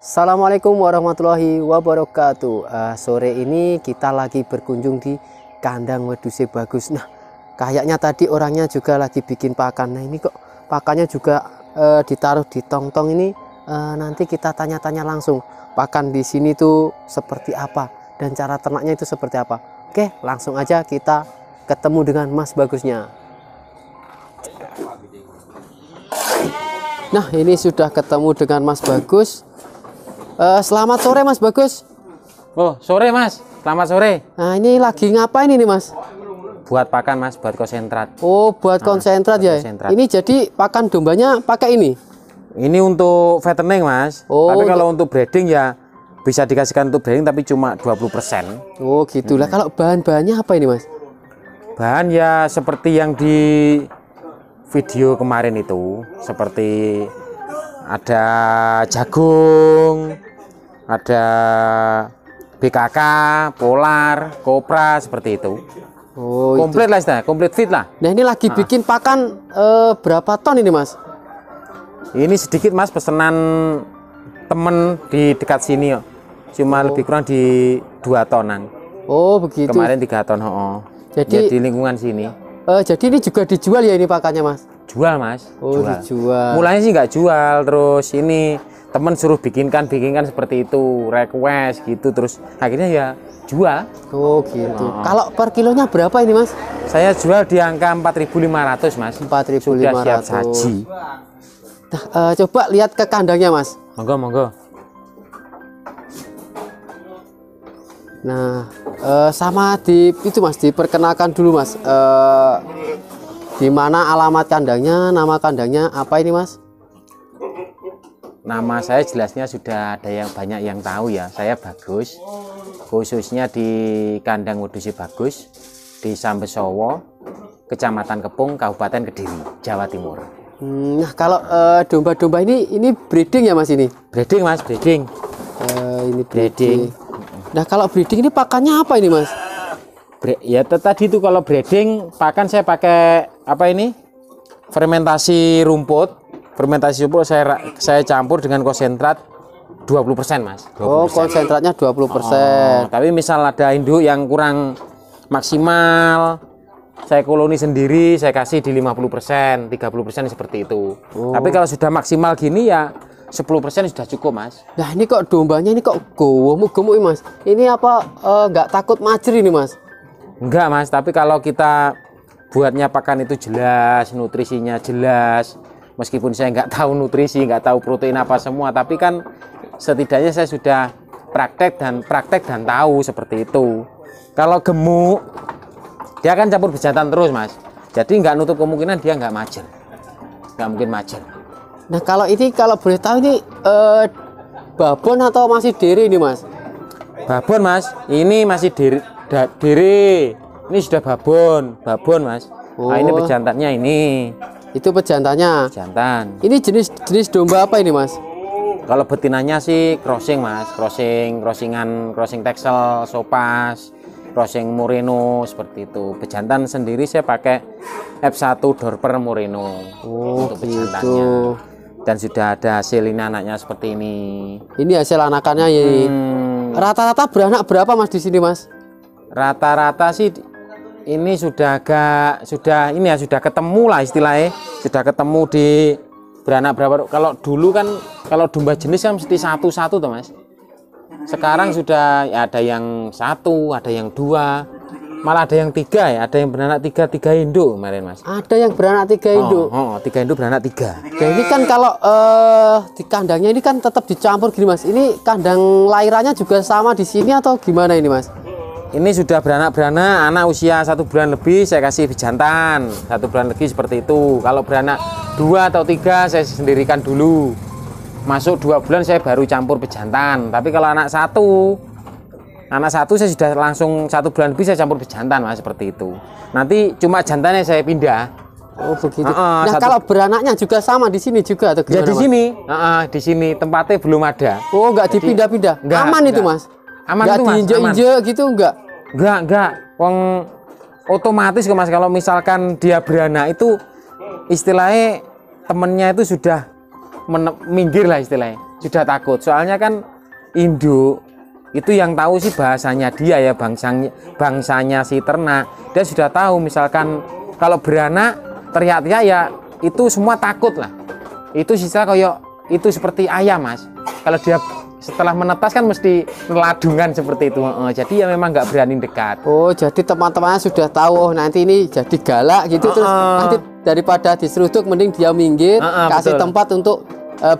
Assalamualaikum warahmatullahi wabarakatuh. Sore ini kita lagi berkunjung di kandang weduse Bagus. Nah, kayaknya tadi orangnya juga lagi bikin pakan. Nah, ini kok pakannya juga ditaruh di tong-tong ini. Nanti kita tanya-tanya langsung pakan di sini tuh seperti apa dan cara ternaknya itu seperti apa. Oke, langsung aja kita ketemu dengan Mas Bagusnya. Nah, ini sudah ketemu dengan Mas Bagus. Selamat sore Mas Bagus. Oh, sore Mas. Selamat sore. Nah, ini lagi ngapain ini Mas? Buat pakan Mas, buat konsentrat. Oh, buat konsentrat ya. Konsentrat. Ini jadi pakan dombanya pakai ini. Ini untuk fattening Mas. Oh, tapi kalau untuk breeding ya bisa dikasihkan untuk breeding tapi cuma 20%. Oh, gitulah. Kalau bahan-bahannya apa ini Mas? Bahan ya seperti yang di video kemarin itu, seperti ada jagung, ada BKK, Polar, Kopra, seperti itu. Oh, Komplit lah istilahnya, komplit fit lah. Nah, ini lagi bikin pakan berapa ton ini Mas? Ini sedikit Mas, pesanan temen di dekat sini yo. Cuma lebih kurang di 2 tonan. Oh, begitu. Kemarin 3 ton. Jadi ya, di lingkungan sini. Jadi ini juga dijual ya ini pakannya Mas? Jual Mas. Oh, jual. dijual. Mulanya sih nggak jual, terus ini temen suruh bikinkan seperti itu, request gitu, terus akhirnya ya jual. Oh, gitu. Kalau per kilonya berapa ini Mas? Saya jual di angka 4.500 Mas. 4.500. Sudah siap saji. Nah, coba lihat ke kandangnya Mas. Monggo, monggo. Nah, sama itu Mas, diperkenalkan dulu Mas. Di mana alamat kandangnya, nama kandangnya apa ini Mas? Nama saya jelasnya sudah ada yang banyak yang tahu ya. Saya Bagus, khususnya di kandang weduse Bagus di Sambesowo, Kecamatan Kepung, Kabupaten Kediri, Jawa Timur. Nah, kalau domba-domba ini breeding ya Mas ini? Breeding Mas, breeding. Ini breeding. Nah, kalau breeding ini pakannya apa ini Mas? Ya tadi itu kalau breeding pakan saya pakai apa ini? Fermentasi rumput. Fermentasi rumput saya campur dengan konsentrat 20% Mas. 20%. Oh, konsentratnya 20%. Tapi misal ada induk yang kurang maksimal, saya koloni sendiri, saya kasih di 50%, 30% seperti itu. Tapi kalau sudah maksimal gini ya 10% sudah cukup Mas. Nah, ini kok dombanya ini kok gemuk Mas. Ini apa nggak takut majer ini Mas? Enggak Mas, tapi kalau kita buatnya pakan itu jelas, nutrisinya jelas. Meskipun saya nggak tahu nutrisi, nggak tahu protein apa semua, tapi kan setidaknya saya sudah praktek dan tahu seperti itu. Kalau gemuk, dia akan campur bejantan terus Mas. Jadi nggak nutup kemungkinan dia nggak majer, nggak mungkin majer. Nah, kalau boleh tahu ini babon atau masih diri ini Mas? Babon Mas, ini masih diri. Ini sudah babon Mas. Nah, ini pejantannya ini. Itu pejantannya. Jantan. Ini jenis domba apa ini Mas? Kalau betinanya sih crossing Mas, crossing Texel, Sopas, crossing Moreno seperti itu. Pejantan sendiri saya pakai F1 Dorper Moreno untuk pejantannya. Dan sudah ada hasil ini anaknya seperti ini. Ini hasil anakannya ya. Rata-rata beranak berapa Mas di sini Mas? Rata-rata sih ini sudah ketemu lah istilahnya, sudah ketemu di beranak berapa. Kalau dulu kan kalau domba jenis kan mesti satu-satu tuh Mas. Sekarang sudah ya, ada yang 1, ada yang 2, malah ada yang 3 ya, ada yang beranak 3 induk kemarin Mas. Ada yang beranak 3 induk. 3 induk beranak 3. Nah, ini kan kalau di kandangnya ini kan tetap dicampur gini Mas. Ini kandang lahirannya juga sama di sini atau gimana ini Mas? Ini sudah beranak, anak usia 1 bulan lebih saya kasih bejantan 1 bulan lebih seperti itu. Kalau beranak 2 atau 3 saya sendirikan dulu. Masuk 2 bulan saya baru campur bejantan. Tapi kalau anak satu saya sudah langsung 1 bulan lebih saya campur bejantan Mas, seperti itu. Nanti cuma jantannya saya pindah. Oh, begitu. Nah, kalau beranaknya juga sama di sini juga atau gimana? Ya di sini tempatnya belum ada. Oh, nggak dipindah-pindah. Aman itu Mas. Aman nggak itu Mas. Diinjek-injek gitu enggak? Enggak. Wong otomatis kok Mas, kalau misalkan dia beranak itu istilahnya temennya itu sudah minggir lah istilahnya. sudah takut. Soalnya kan induk itu yang tahu sih bahasanya dia ya, bangsanya si ternak. Dia sudah tahu misalkan kalau beranak teriak-teriak ya itu semua takut lah. Itu sisa kayak itu seperti ayam mas. Kalau dia setelah menetas kan mesti meladungan seperti itu. Jadi ya memang nggak berani dekat. Oh jadi teman-temannya sudah tahu oh nanti ini jadi galak gitu terus nanti daripada diseruduk mending dia minggir kasih betul. tempat untuk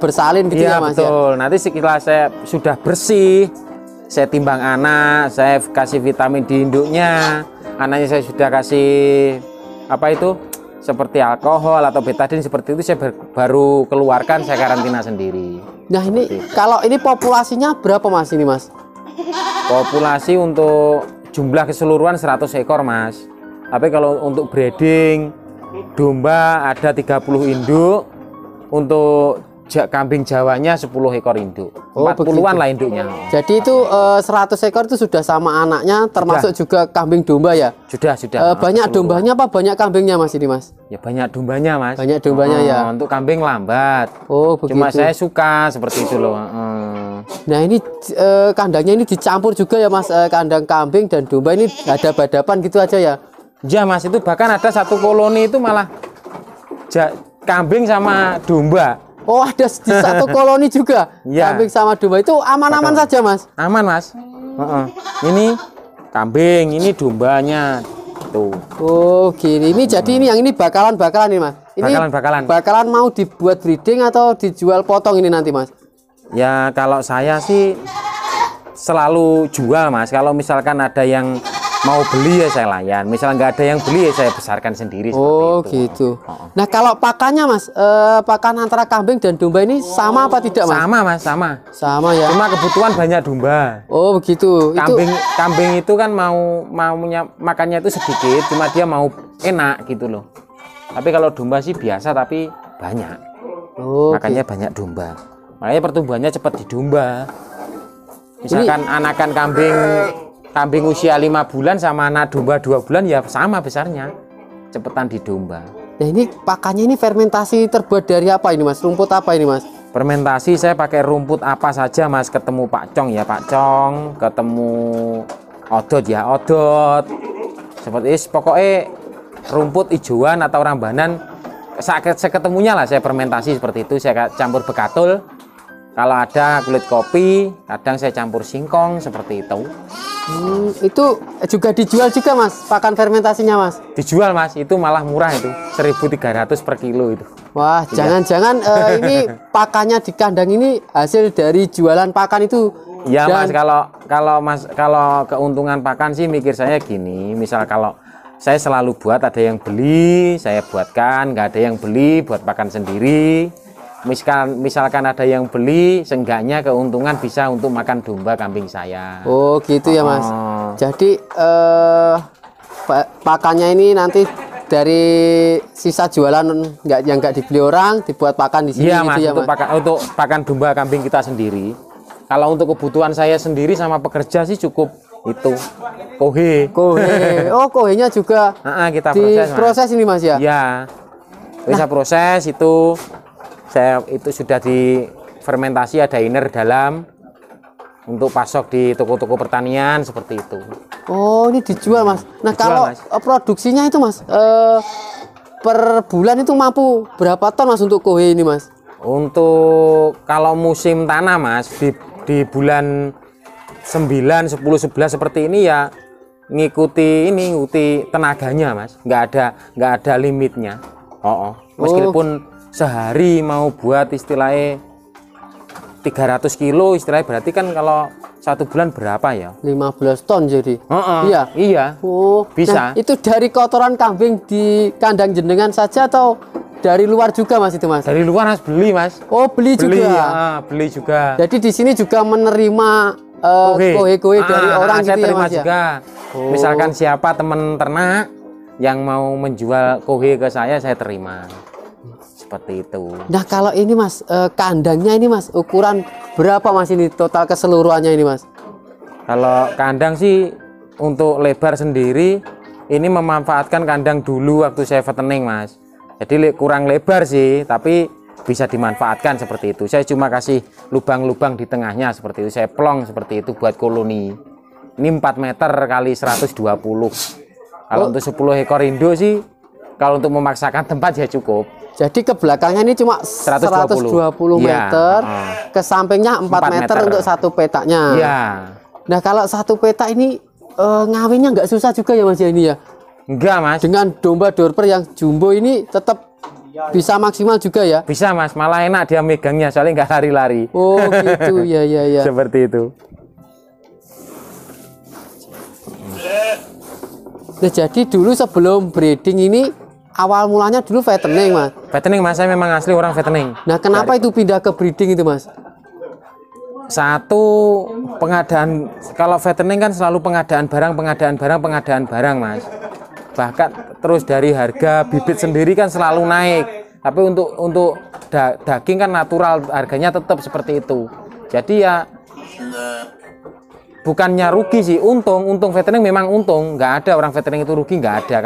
bersalin gitu ya mas betul. ya. Nanti setelah saya sudah bersih, saya timbang anak, saya kasih vitamin di induknya, anaknya saya sudah kasih apa itu seperti alkohol atau betadine seperti itu, saya baru keluarkan, saya karantina sendiri. Nah ini kalau ini populasinya berapa mas ini mas? Populasi untuk jumlah keseluruhan 100 ekor mas. Tapi kalau untuk breeding domba ada 30 induk, untuk kambing Jawanya 10 ekor induk. 40-an lah induknya. Jadi itu 100 ekor itu sudah sama anaknya, termasuk juga kambing domba ya? Sudah. Banyak dombanya apa banyak kambingnya mas ini mas? Ya banyak dombanya mas. Banyak dombanya ya. Untuk kambing lambat. Oh begitu. Cuma saya suka seperti itu loh. Nah ini kandangnya ini dicampur juga ya mas, kandang kambing dan domba ini hadap-hadapan gitu aja ya? Ya mas, itu bahkan ada satu koloni itu malah kambing sama domba. Oh ada di satu koloni juga Ya. kambing sama domba itu aman-aman saja mas? Aman mas. Ini kambing, ini dombanya tuh. Oh gini, ini jadi ini yang ini bakalan ini mas? Ini bakalan mau dibuat breeding atau dijual potong ini nanti mas? Ya kalau saya sih selalu jual mas. Kalau misalkan ada yang mau beli ya saya layan. Misal nggak ada yang beli ya saya besarkan sendiri. Oh itu. gitu. Nah kalau pakannya mas, pakan antara kambing dan domba ini sama apa tidak mas? Sama mas, sama. Sama ya. Cuma kebutuhan banyak domba. Oh begitu. Kambing itu kan maunya makannya itu sedikit, cuma dia mau enak gitu loh. Tapi kalau domba sih biasa tapi banyak. Oh, makanya banyak domba. Makanya pertumbuhannya cepat di domba. Misalkan anakan kambing usia 5 bulan sama anak domba 2 bulan ya sama besarnya, cepetan di domba. Nah ini pakannya ini fermentasi terbuat dari apa ini mas? Rumput apa ini mas? Fermentasi saya pakai rumput apa saja mas. Ketemu pakcong ya pakcong, ketemu odot ya odot, seperti itu. Pokoknya rumput hijauan atau rambanan saya ketemunya lah saya fermentasi seperti itu. Saya campur bekatul, kalau ada kulit kopi kadang saya campur singkong seperti itu. Itu juga dijual juga mas, pakan fermentasinya mas? Dijual mas, itu malah murah itu, 1.300 per kilo itu. Wah, jangan-jangan ini pakannya di kandang ini hasil dari jualan pakan itu? Ya mas, kalau keuntungan pakan sih mikir saya gini, misal kalau saya selalu buat ada yang beli, saya buatkan, nggak ada yang beli buat pakan sendiri. Misalkan ada yang beli, seenggaknya keuntungan bisa untuk makan domba kambing saya. Oh gitu ya mas. Jadi pakannya ini nanti dari sisa jualan yang nggak dibeli orang dibuat pakan di sini. Iya mas, gitu ya, untuk pakan domba kambing kita sendiri. Kalau untuk kebutuhan saya sendiri sama pekerja sih cukup itu kohe. Oh kohenya juga kita proses ini mas ya? Iya, bisa proses itu. Itu sudah difermentasi, ada inner dalam untuk pasok di toko-toko pertanian seperti itu. Oh ini dijual mas. Nah kalau mas, produksinya itu mas per bulan itu mampu berapa ton mas untuk kohe ini mas? Untuk kalau musim tanam mas di bulan 9, 10, 11 seperti ini ya ngikuti tenaganya mas. Nggak ada limitnya. Meskipun sehari mau buat istilahnya 300 kilo istilahnya berarti kan kalau 1 bulan berapa ya? 15 ton jadi. Iya. Oh, bisa. Nah, itu dari kotoran kambing di kandang jenengan saja atau dari luar juga mas itu mas? Dari luar mas, beli mas. Oh beli juga. Beli juga. Jadi di sini juga menerima kohe-kohe dari orang gitu ya mas juga. Misalkan siapa teman ternak yang mau menjual kohe ke saya terima. Seperti itu. Nah kalau ini mas kandangnya ini mas ukuran berapa mas ini total keseluruhannya ini mas? Kalau kandang sih untuk lebar sendiri ini memanfaatkan kandang dulu waktu saya fattening mas. Jadi kurang lebar sih, tapi bisa dimanfaatkan seperti itu. Saya cuma kasih lubang-lubang di tengahnya seperti itu, saya plong seperti itu buat koloni. Ini 4 meter kali 120. Kalau untuk 10 ekor Indo sih, kalau untuk memaksakan tempat ya cukup. Jadi ke belakangnya ini cuma 120 meter, ya, ke sampingnya 4 meter untuk satu petaknya. Ya. Nah kalau satu petak ini ngawinnya nggak susah juga ya Mas ya ini ya? Enggak Mas. Dengan domba dorper yang jumbo ini tetap bisa maksimal juga ya? Bisa Mas, malah enak dia megangnya soalnya nggak lari-lari. Oh gitu, ya. Seperti itu. Nah jadi dulu sebelum breeding ini awal mulanya dulu fattening Mas? Fattening Mas, saya memang asli orang fattening. Nah kenapa itu pindah ke breeding itu Mas? Satu, pengadaan, kalau fattening kan selalu pengadaan barang Mas. Bahkan terus dari harga bibit sendiri kan selalu naik. Tapi untuk daging kan natural, harganya tetap seperti itu. Jadi ya bukannya rugi sih, untung fattening memang untung. Nggak ada orang fattening itu rugi, nggak ada.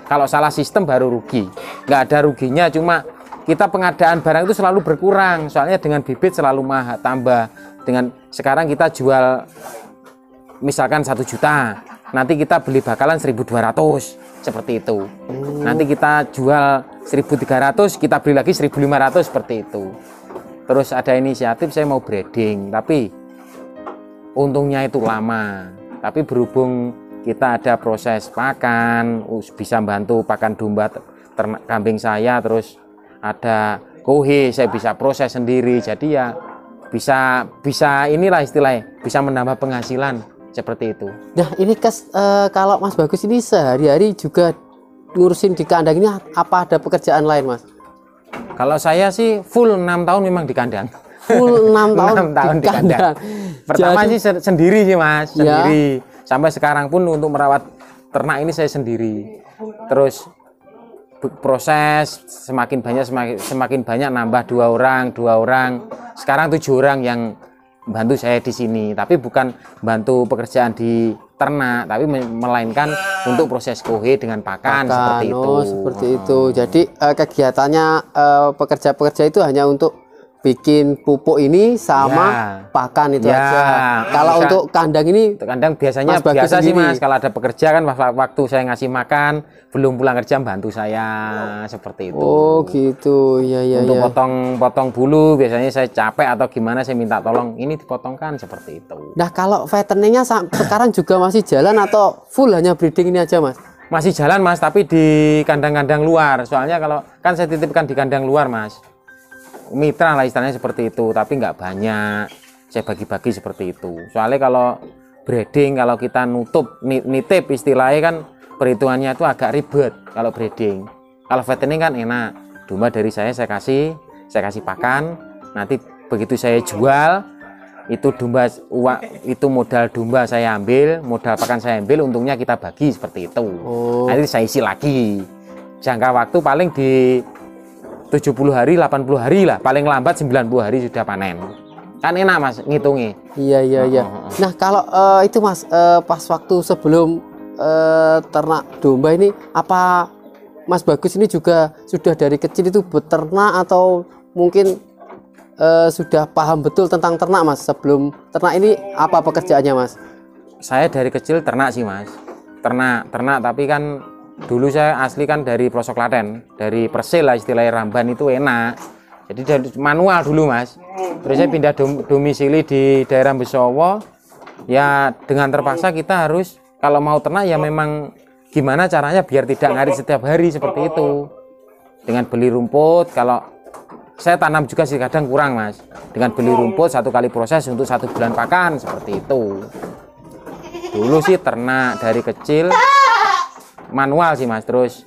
Kalau salah sistem baru rugi. Nggak ada ruginya, cuma kita pengadaan barang itu selalu berkurang. Soalnya dengan bibit selalu mahal tambah. Dengan sekarang kita jual misalkan 1 juta, nanti kita beli bakalan 1.200 seperti itu. Nanti kita jual 1.300, kita beli lagi 1.500 seperti itu. Terus ada inisiatif saya mau breeding, tapi untungnya itu lama. Tapi berhubung kita ada proses pakan, bisa bantu pakan domba ternak kambing saya, terus ada kohe saya bisa proses sendiri. Jadi ya bisa inilah istilahnya, bisa menambah penghasilan seperti itu. Nah ini kalau Mas Bagus ini sehari-hari juga ngurusin di kandang ini, apa ada pekerjaan lain Mas? Kalau saya sih full 6 tahun memang di kandang. Full 6 tahun di kandang. Pertama sih sendiri sih Mas, sendiri. Ya. Sampai sekarang pun untuk merawat ternak ini saya sendiri. Terus proses semakin banyak nambah 2 orang. Sekarang 7 orang yang bantu saya di sini, tapi bukan bantu pekerjaan di ternak, tapi melainkan untuk proses kohe dengan pakan seperti itu. Seperti itu. Jadi kegiatannya pekerja-pekerja itu hanya untuk bikin pupuk ini sama pakan itu aja. Kalau untuk kandang ini, kandang biasanya biasa sih Mas. Kalau ada pekerja kan waktu saya ngasih makan, belum pulang kerja bantu saya seperti itu. Oh gitu, ya. Untuk potong bulu biasanya saya capek atau gimana saya minta tolong ini dipotongkan seperti itu. Nah kalau fatteningnya sekarang juga masih jalan atau full hanya breeding ini aja Mas? Masih jalan Mas, tapi di kandang-kandang luar. Soalnya kalau kan saya titipkan di kandang luar Mas. Mitra lah istilahnya seperti itu, tapi nggak banyak, saya bagi-bagi seperti itu. Soalnya kalau breeding, kalau kita nitip istilahnya kan perhitungannya itu agak ribet kalau breeding. Kalau fattening kan enak, domba dari saya kasih pakan, nanti begitu saya jual itu domba itu modal domba saya ambil, modal pakan saya ambil, untungnya kita bagi seperti itu. Nanti saya isi lagi. Jangka waktu paling di 70 hari, 80 hari lah, paling lambat 90 hari sudah panen. Kan enak Mas ngitungnya. Iya. Nah kalau itu Mas, pas waktu sebelum ternak domba ini, apa Mas Bagus ini juga sudah dari kecil itu beternak atau mungkin sudah paham betul tentang ternak Mas? Sebelum ternak ini apa pekerjaannya Mas? Saya dari kecil ternak sih Mas, ternak tapi kan dulu saya asli kan dari pelosok Klaten, dari Persil lah istilahnya, Ramban itu enak. Jadi dari manual dulu Mas. Terus saya pindah domisili di daerah Besowo. Ya dengan terpaksa kita harus kalau mau ternak ya memang gimana caranya biar tidak ngarit setiap hari seperti itu. Dengan beli rumput, kalau saya tanam juga sih kadang kurang Mas. Dengan beli rumput 1 kali proses untuk 1 bulan pakan seperti itu. Dulu sih ternak dari kecil manual sih Mas, terus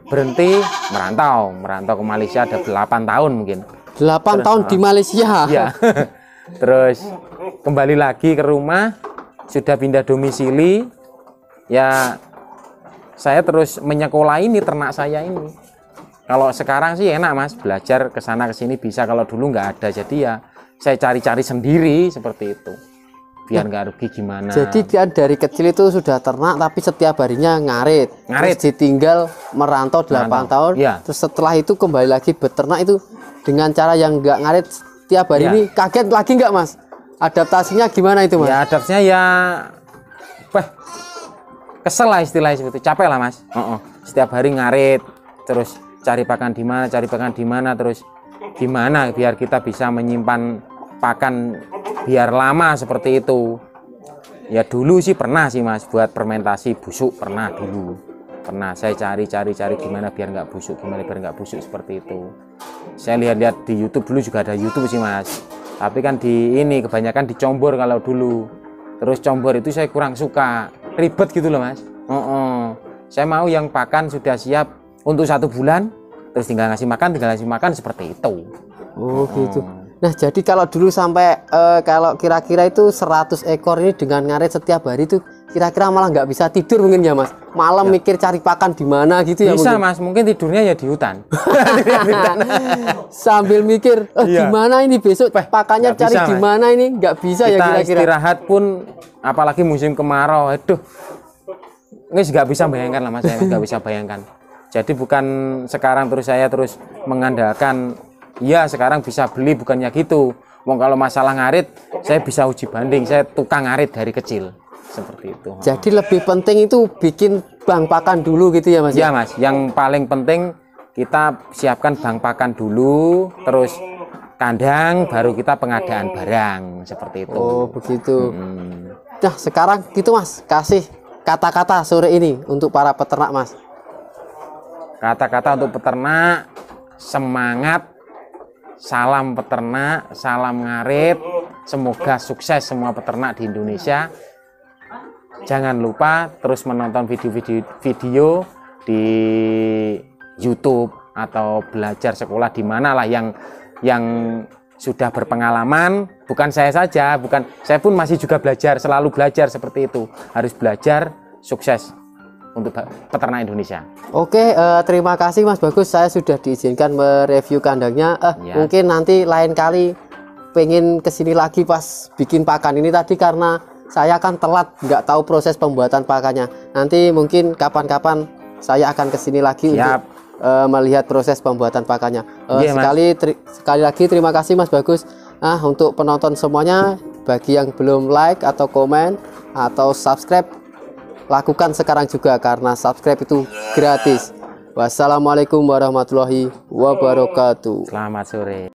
berhenti merantau ke Malaysia ada 8 tahun mungkin. 8 tahun di Malaysia. Ya. Terus kembali lagi ke rumah, sudah pindah domisili. Ya saya terus menyekolah ini ternak saya ini. Kalau sekarang sih enak Mas, belajar ke sana ke sini bisa, kalau dulu nggak ada. Jadi ya saya cari-cari sendiri seperti itu. Biar nggak rugi gimana. Jadi dia dari kecil itu sudah ternak tapi setiap harinya ngarit. Terus ditinggal merantau 8 tahun. Ya. Terus setelah itu kembali lagi beternak itu dengan cara yang nggak ngarit tiap hari ini kaget lagi nggak Mas? Adaptasinya gimana itu Mas? Ya adaptasinya ya kesel lah istilahnya seperti itu, capek lah Mas. Setiap hari ngarit, terus cari pakan di mana, terus gimana biar kita bisa menyimpan pakan biar lama seperti itu. Ya dulu sih pernah sih Mas buat fermentasi busuk, pernah dulu. Pernah saya cari gimana biar nggak busuk, seperti itu. Saya lihat-lihat di YouTube, dulu juga ada YouTube sih Mas. Tapi kan di ini kebanyakan dicombor kalau dulu. Terus combor itu saya kurang suka, ribet gitu loh Mas. Saya mau yang pakan sudah siap untuk 1 bulan, terus tinggal ngasih makan seperti itu. Oh gitu. Nah jadi kalau dulu sampai kalau kira-kira itu 100 ekor ini dengan ngarit setiap hari itu kira-kira malah nggak bisa tidur mungkin ya Mas. Malam mikir cari pakan di mana gitu ya. Bisa mungkin. Mas, mungkin tidurnya ya di hutan. Sambil mikir gimana ini besok pakannya cari di mana ini, nggak bisa ya kira-kira. Istirahat pun apalagi musim kemarau, aduh. Ini nggak bisa bayangkan lah Mas, saya nggak bisa bayangkan. Jadi bukan sekarang saya terus mengandalkan ya sekarang bisa beli, bukannya gitu. Mau kalau masalah ngarit saya bisa uji banding, saya tukang ngarit dari kecil. Seperti itu. Jadi lebih penting itu bikin bank pakan dulu gitu ya Mas? Iya Mas, yang paling penting kita siapkan bank pakan dulu, terus kandang, baru kita pengadaan barang, seperti itu. Oh begitu. Nah sekarang gitu Mas, kasih kata-kata sore ini untuk para peternak Mas. Kata-kata untuk peternak, semangat, salam peternak, salam ngarit, semoga sukses semua peternak di Indonesia. Jangan lupa terus menonton video-video di YouTube atau belajar sekolah di mana lah yang sudah berpengalaman. Bukan saya saja, saya pun masih juga belajar, selalu belajar seperti itu. Harus belajar, sukses untuk peternak Indonesia. Oke, terima kasih Mas Bagus. Saya sudah diizinkan mereview kandangnya. Mungkin nanti lain kali pengen kesini lagi pas bikin pakan ini tadi karena saya kan telat, nggak tahu proses pembuatan pakannya. Nanti mungkin kapan-kapan saya akan kesini lagi untuk melihat proses pembuatan pakannya. Sekali lagi terima kasih Mas Bagus. Nah untuk penonton semuanya, bagi yang belum like atau komen atau subscribe, lakukan sekarang juga karena subscribe itu gratis. Wassalamualaikum warahmatullahi wabarakatuh. Selamat sore.